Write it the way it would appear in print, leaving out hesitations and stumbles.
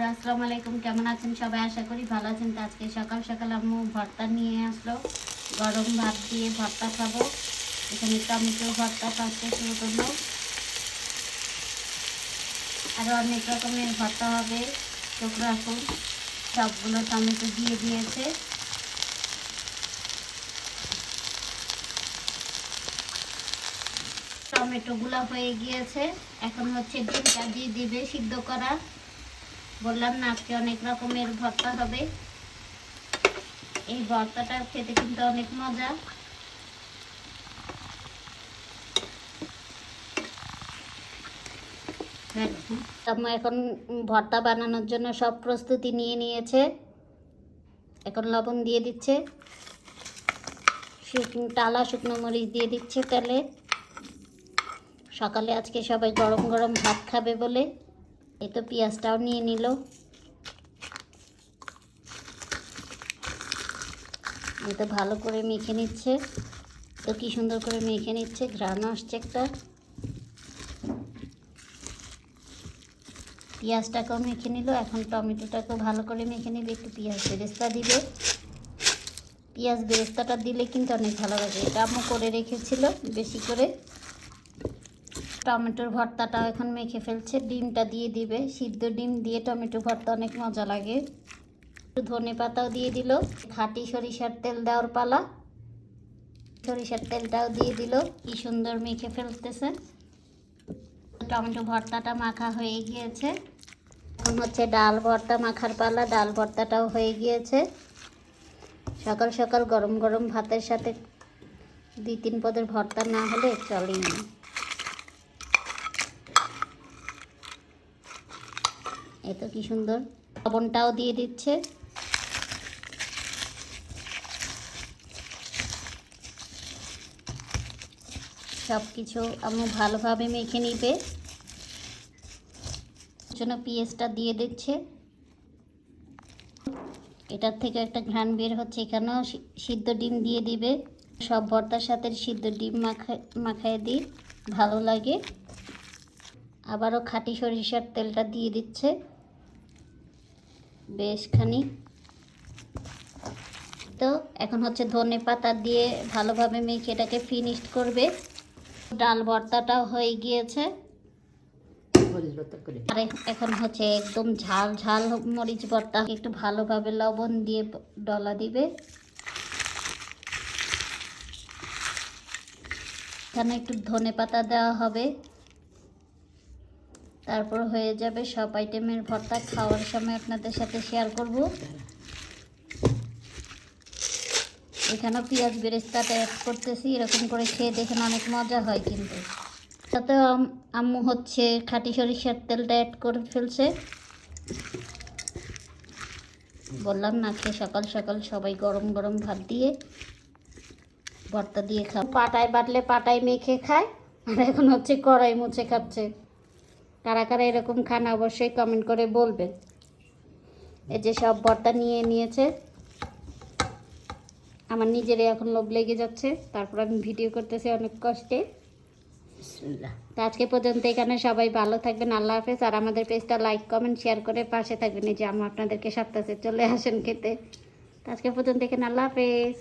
বন্ধুরা আসসালামু আলাইকুম, কেমন আছেন সবাই? আশা করি ভালো আছেন। তো আজকে সকাল সকাল আম্মু ভর্তা নিয়ে আসলো, গরম ভাত দিয়ে ভর্তা খাবো। এখানে টমেটো ভর্তা কাটতে শুরু করলো, আরও অনেক রকমের ভর্তা হবে। চোখ রাখুন, সবগুলো টমেটো দিয়ে দিয়েছে। টমেটোগুলো হয়ে গিয়েছে, এখন হচ্ছে ডিমটা দিয়ে দিবে সিদ্ধ করা। বললাম না আজকে অনেক রকমের ভর্তা হবে। এই ভর্তাটা খেতে কিন্তু অনেক মজা। এখন ভর্তা বানানোর জন্য সব প্রস্তুতি নিয়ে নিয়েছে। এখন লবণ দিয়ে দিচ্ছে, টালা শুকনো মরিচ দিয়ে দিচ্ছে তেলে। সকালে আজকে সবাই গরম গরম ভাত খাবে বলে এই তো পেঁয়াজটাও নিয়ে নিল। এই তো ভালো করে মেখে নিচ্ছে, তো কি সুন্দর করে মেখে নিচ্ছে, ঘ্রাণ আসছে একটা। পেঁয়াজটাকেও মেখে নিল, এখন টমেটোটাকেও ভালো করে মেখে নিবে। একটু পেঁয়াজ বেরেস্তা দিবে, পেঁয়াজ বেরেস্তাটা দিলে কিন্তু অনেক ভালো লাগে। এটা আম্মু করে রেখেছিল বেশি করে। টমেটোর ভর্তাটাও এখন মেখে ফেলছে, ডিমটা দিয়ে দিবে। সিদ্ধ ডিম দিয়ে টমেটো ভর্তা অনেক মজা লাগে। একটু ধনে পাতাও দিয়ে দিল। খাঁটি সরিষার তেল দেওয়ার পালা, সরিষার তেলটাও দিয়ে দিল। কি সুন্দর মেখে ফেলতেছে। টমেটো ভর্তাটা মাখা হয়ে গিয়েছে, এখন হচ্ছে ডাল ভর্তা মাখার পালা। ডাল ভর্তাটাও হয়ে গিয়েছে। সকাল সকাল গরম গরম ভাতের সাথে 2-3 পদের ভর্তা না হলে চলেই না। এই তো কি সুন্দর, লবণটাও দিয়ে দিচ্ছে। সব কিছু আমি ভালোভাবে মেখে নিবে জন্য পেঁয়াজটা দিয়ে দিচ্ছে। এটার থেকে একটা ঘ্রাণ বের হচ্ছে। এখানেও সিদ্ধ ডিম দিয়ে দিবে। সব ভর্তার সাথে সিদ্ধ ডিম মাখায় দিই, ভালো লাগে। আবারও খাঁটি সরিষার তেলটা দিয়ে দিচ্ছে বেশ খানি। তো এখন হচ্ছে ধনে পাতা দিয়ে ভালোভাবে মেখে এটাকে ফিনিশড করবে। ডাল ভর্তাটাও হয়ে গিয়েছে। আর এখন হচ্ছে একদম ঝাল ঝাল মরিচ ভর্তা। একটু ভালোভাবে লবণ দিয়ে ডলা দিবে। এখানে একটু ধনে পাতা দেওয়া হবে, তারপর হয়ে যাবে সব আইটেমের ভর্তা। খাওয়ার সময় আপনাদের সাথে শেয়ার করব। এখানেও পেঁয়াজ বেরেস্তাটা অ্যাড করতেছি, এরকম করে খেয়ে দেখেন অনেক মজা হয়। কিন্তু তাতে আম্মু হচ্ছে খাঁটি সরিষার তেলটা অ্যাড করে ফেলছে। বললাম না খেয়ে সকাল সকাল সবাই গরম গরম ভাত দিয়ে ভর্তা দিয়ে খাও। পাটায় বাটলে পাটায় মেখে খায়, আর এখন হচ্ছে কড়াই মুছে খাচ্ছে। কারা কারা এরকম খান অবশ্যই কমেন্ট করে বলবেন। এই যে সব ভর্তা নিয়ে নিয়েছে, আমার নিজেরই এখন লোভ লেগে যাচ্ছে। তারপর আমি ভিডিও করতেছি অনেক কষ্টে। তো আজকে পর্যন্ত এখানে, সবাই ভালো থাকবেন, আল্লাহ হাফেজ। আর আমাদের পেজটা লাইক কমেন্ট শেয়ার করে পাশে থাকবেন। এই যে আমরা আপনাদেরকে সপ্তাহে চলে আসেন খেতে। তো আজকে পর্যন্ত এখানে, আল্লাহ হাফেজ।